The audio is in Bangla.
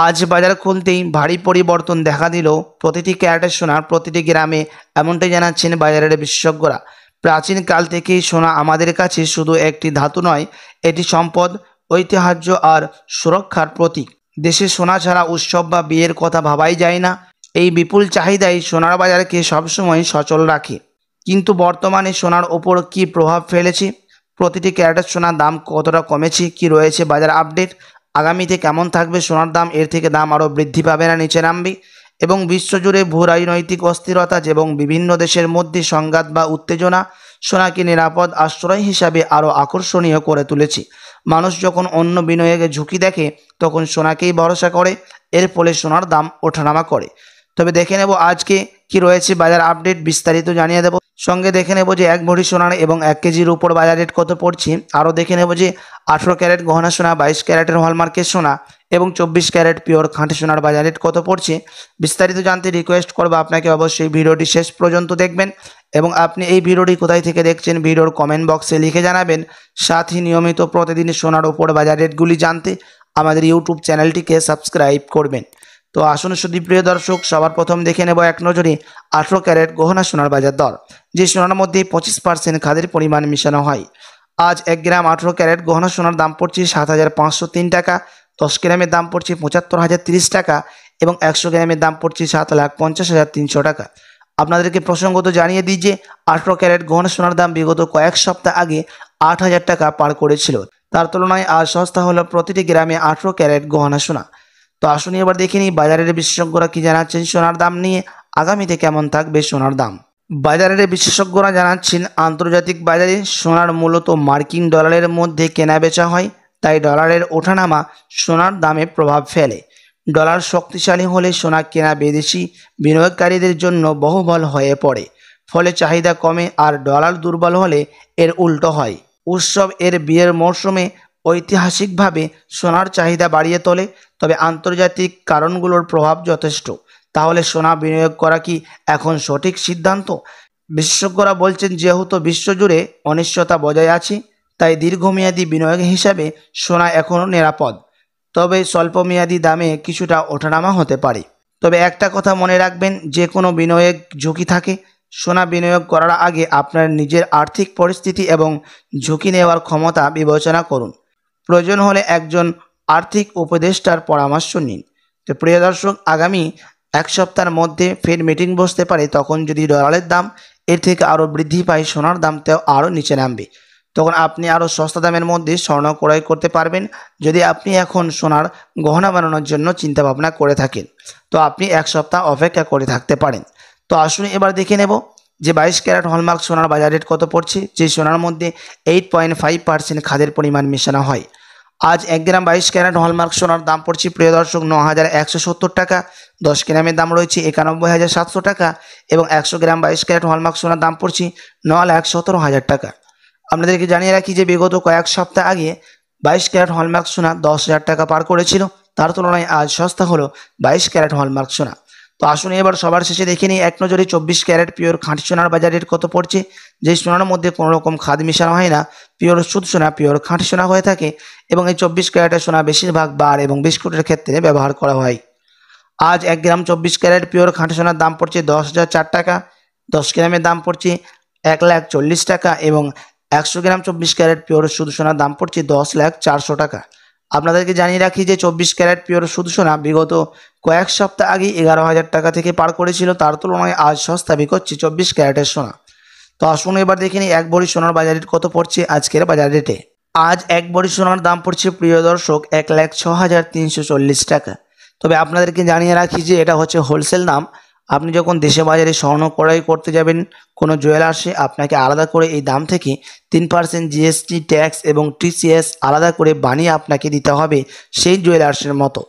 আজ বাজার খুলতেই ভারী পরিবর্তন দেখা দিল প্রতিটি ক্যারেটের সোনার প্রতিটি গ্রামে, এমনটাই জানাচ্ছেন বাজারের বিশেষজ্ঞরা। প্রাচীনকাল থেকেই সোনা আমাদের কাছে শুধু একটি ধাতু নয়, এটি সম্পদ, ঐতিহ্য আর সুরক্ষার প্রতীক। দেশে সোনা ছাড়া উৎসব বা বিয়ের কথা ভাবাই যায় না। এই বিপুল চাহিদাই সোনার বাজারকে সবসময় সচল রাখে। কিন্তু বর্তমানে সোনার ওপর কী প্রভাব ফেলেছে, প্রতিটি ক্যারেটের সোনার দাম কতটা কমেছে, কি রয়েছে বাজার আপডেট, আগামীতে কেমন থাকবে সোনার দাম, এর থেকে দাম আরও বৃদ্ধি পাবে না নিচে নামবে, এবং বিশ্বজুড়ে ভূ রাজনৈতিক অস্থিরতা এবং বিভিন্ন দেশের মধ্যে সংঘাত বা উত্তেজনা সোনাকে নিরাপদ আশ্রয় হিসাবে আরও আকর্ষণীয় করে তুলেছে। মানুষ যখন অন্য বিনিয়োগে ঝুঁকি দেখে তখন সোনাকেই ভরসা করে, এর ফলে সোনার দাম ওঠানামা করে। তবে দেখে নেব আজকে কি রয়েছে বাজার আপডেট, বিস্তারিত জানিয়ে দেব। সঙ্গে দেখে নেব যে 1 ভরি সোনার এবং 1 কেজির উপর বাজার রেট কত পড়ছে। আরও দেখে নেব যে 18 ক্যারেট গহনা সোনা, 22 ক্যারেটের হলমার্কের সোনা এবং 24 ক্যারেট পিওর খাঁটি সোনার বাজার রেট কত পড়ছে। বিস্তারিত জানতে রিকোয়েস্ট করব আপনাকে অবশ্যই ভিডিওটি শেষ পর্যন্ত দেখবেন, এবং আপনি এই ভিডিওটি কোথায় থেকে দেখছেন ভিডিওর কমেন্ট বক্সে লিখে জানাবেন। সাথে নিয়মিত প্রতিদিন সোনার উপর বাজার রেটগুলি জানতে আমাদের ইউটিউব চ্যানেলটিকে সাবস্ক্রাইব করবেন। তো আসুন সুদীপ্রিয় দর্শক, সবার প্রথম দেখে নেব এক নজরে 18 ক্যারেট গহনা সোনার বাজার দর, যে সোনার মধ্যে 25% খাদের পরিমাণ মিশানো হয়। আজ 1 গ্রাম 18 ক্যারেট গহনা সোনার দাম পড়ছে 7,503 টাকা, 10 গ্রামের দাম পড়ছে 75,030 টাকা এবং 100 গ্রামের দাম পড়ছে 7,50,300 টাকা। আপনাদেরকে প্রসঙ্গত জানিয়ে দিই যে 18 ক্যারেট গহনা সোনার দাম বিগত কয়েক সপ্তাহ আগে 8,000 টাকা পার করেছিল। তার তুলনায় আজ সস্তা হলো প্রতিটি গ্রামে 18 ক্যারেট গহনা সোনা। তো আসুন এবার দেখে নিই বাজারের বিশেষজ্ঞরা কি জানাচ্ছেন সোনার দাম নিয়ে, আগামীতে কেমন থাকবে সোনার দাম। বাজারের বিশেষজ্ঞরা জানাচ্ছেন, আন্তর্জাতিক বাজারে সোনার মূলত মার্কিন ডলারের মধ্যে কেনা বেচা হয়, তাই ডলারের ওঠানামা সোনার দামে প্রভাব ফেলে। ডলার শক্তিশালী হলে সোনা কেনা বিদেশি বিনিয়োগকারীদের জন্য বহুবল হয়ে পড়ে, ফলে চাহিদা কমে, আর ডলার দুর্বল হলে এর উল্টো হয়। উৎসব এর বিয়ের মরশুমে ঐতিহাসিকভাবে সোনার চাহিদা বাড়িয়ে তোলে। তবে আন্তর্জাতিক কারণগুলোর প্রভাব যথেষ্ট। তাহলে সোনা বিনিয়োগ করা কি এখন সঠিক সিদ্ধান্ত? বিশেষজ্ঞরা বলছেন, যেহেতু বিশ্বজুড়ে অনিশ্চয়তা বজায় আছে, তাই দীর্ঘমেয়াদী বিনিয়োগ হিসাবে সোনা এখনও নিরাপদ, তবে স্বল্পমেয়াদী দামে কিছুটা ওঠানামা হতে পারে। তবে একটা কথা মনে রাখবেন, যে কোনো বিনিয়োগ ঝুঁকি থাকে। সোনা বিনিয়োগ করার আগে আপনার নিজের আর্থিক পরিস্থিতি এবং ঝুঁকি নেওয়ার ক্ষমতা বিবেচনা করুন। প্রয়োজন হলে একজন আর্থিক উপদেষ্টার পরামর্শ নিন। তো প্রিয় দর্শক, আগামী 1 সপ্তাহের মধ্যে ফের মিটিং বসতে পারে, তখন যদি ডলারের দাম এর থেকে আরও বৃদ্ধি পায়, সোনার দামটাও আরও নিচে নামবে। তখন আপনি আরও সস্তা দামের মধ্যে স্বর্ণ ক্রয় করতে পারবেন। যদি আপনি এখন সোনার গহনা বানানোর জন্য চিন্তা ভাবনা করে থাকেন, তো আপনি 1 সপ্তাহ অপেক্ষা করে থাকতে পারেন। তো আসুন এবার দেখে নেব যে 22 ক্যারেট হলমার্ক সোনার বাজার রেট কত পড়ছে, যে সোনার মধ্যে 8.5% খাদের পরিমাণ মেশানো হয়। আজ 1 গ্রাম 22 ক্যারেট হলমার্ক সোনার দাম পড়ছে প্রিয় দর্শক 9,170 টাকা, 10 গ্রামের দাম রয়েছে 91,700 টাকা এবং 100 গ্রাম 22 ক্যারেট হলমার্ক সোনার দাম পড়ছে 9,17,000 টাকা। আপনাদেরকে জানিয়ে রাখি যে বিগত কয়েক সপ্তাহ আগে 22 ক্যারেট হলমার্ক সোনা 10,000 টাকা পার করেছিল, তার তুলনায় আজ সস্তা হলো 22 ক্যারেট হলমার্ক সোনা। তো আসুন এবার সবার শেষে দেখে নিই এক নজরে 24 ক্যারেট পিওর খাঁটি সোনার বাজার রেট কত পড়ছে, যে সোনার মধ্যে কোনো রকম খাদ মিশানো হয় না, পিওর শুদ্ধ সোনা, পিওর খাঁটি সোনা হয়ে থাকে, এবং এই 24 ক্যারেটের সোনা বেশিরভাগ বার এবং বিস্কুটের ক্ষেত্রে ব্যবহার করা হয়। আজ 1 গ্রাম 24 ক্যারেট পিওর খাঁটি সোনার দাম পড়ছে 10,004 টাকা, 10 গ্রামের দাম পড়ছে 1,40,000 টাকা এবং 100 গ্রাম 24 ক্যারেট পিওর শুদ্ধ সোনার দাম পড়ছে 10,04,000 টাকা। আপনাদেরকে জানিয়ে রাখি যে 24 ক্যারেট পিওর শুদ্ধ সোনা বিগত কয়েক সপ্তাহ আগে 11,000 টাকা থেকে পার করেছিল, তার তুলনায় আজ সস্তা বিকোচ্ছে 24 ক্যারেটের সোনা। তো আসুন এবার দেখে নিই 1 ভরি সোনার বাজার রেট কত পড়ছে আজকের বাজার রেটে। আজ 1 ভরি সোনার দাম পড়ছে প্রিয় দর্শক 1,06,340 টাকা। তবে আপনাদেরকে জানিয়ে রাখি যে এটা হচ্ছে হোলসেল দাম। আপনি যখন দেশে বাজারে স্বর্ণ ক্রয় করতে যাবেন কোনো জুয়েলার্সে, আপনাকে আলাদা করে এই দাম থেকে 3% জিএসটি ট্যাক্স এবং টিসিএস আলাদা করে বানিয়ে আপনাকে দিতে হবে সেই জুয়েলার্সের মতো।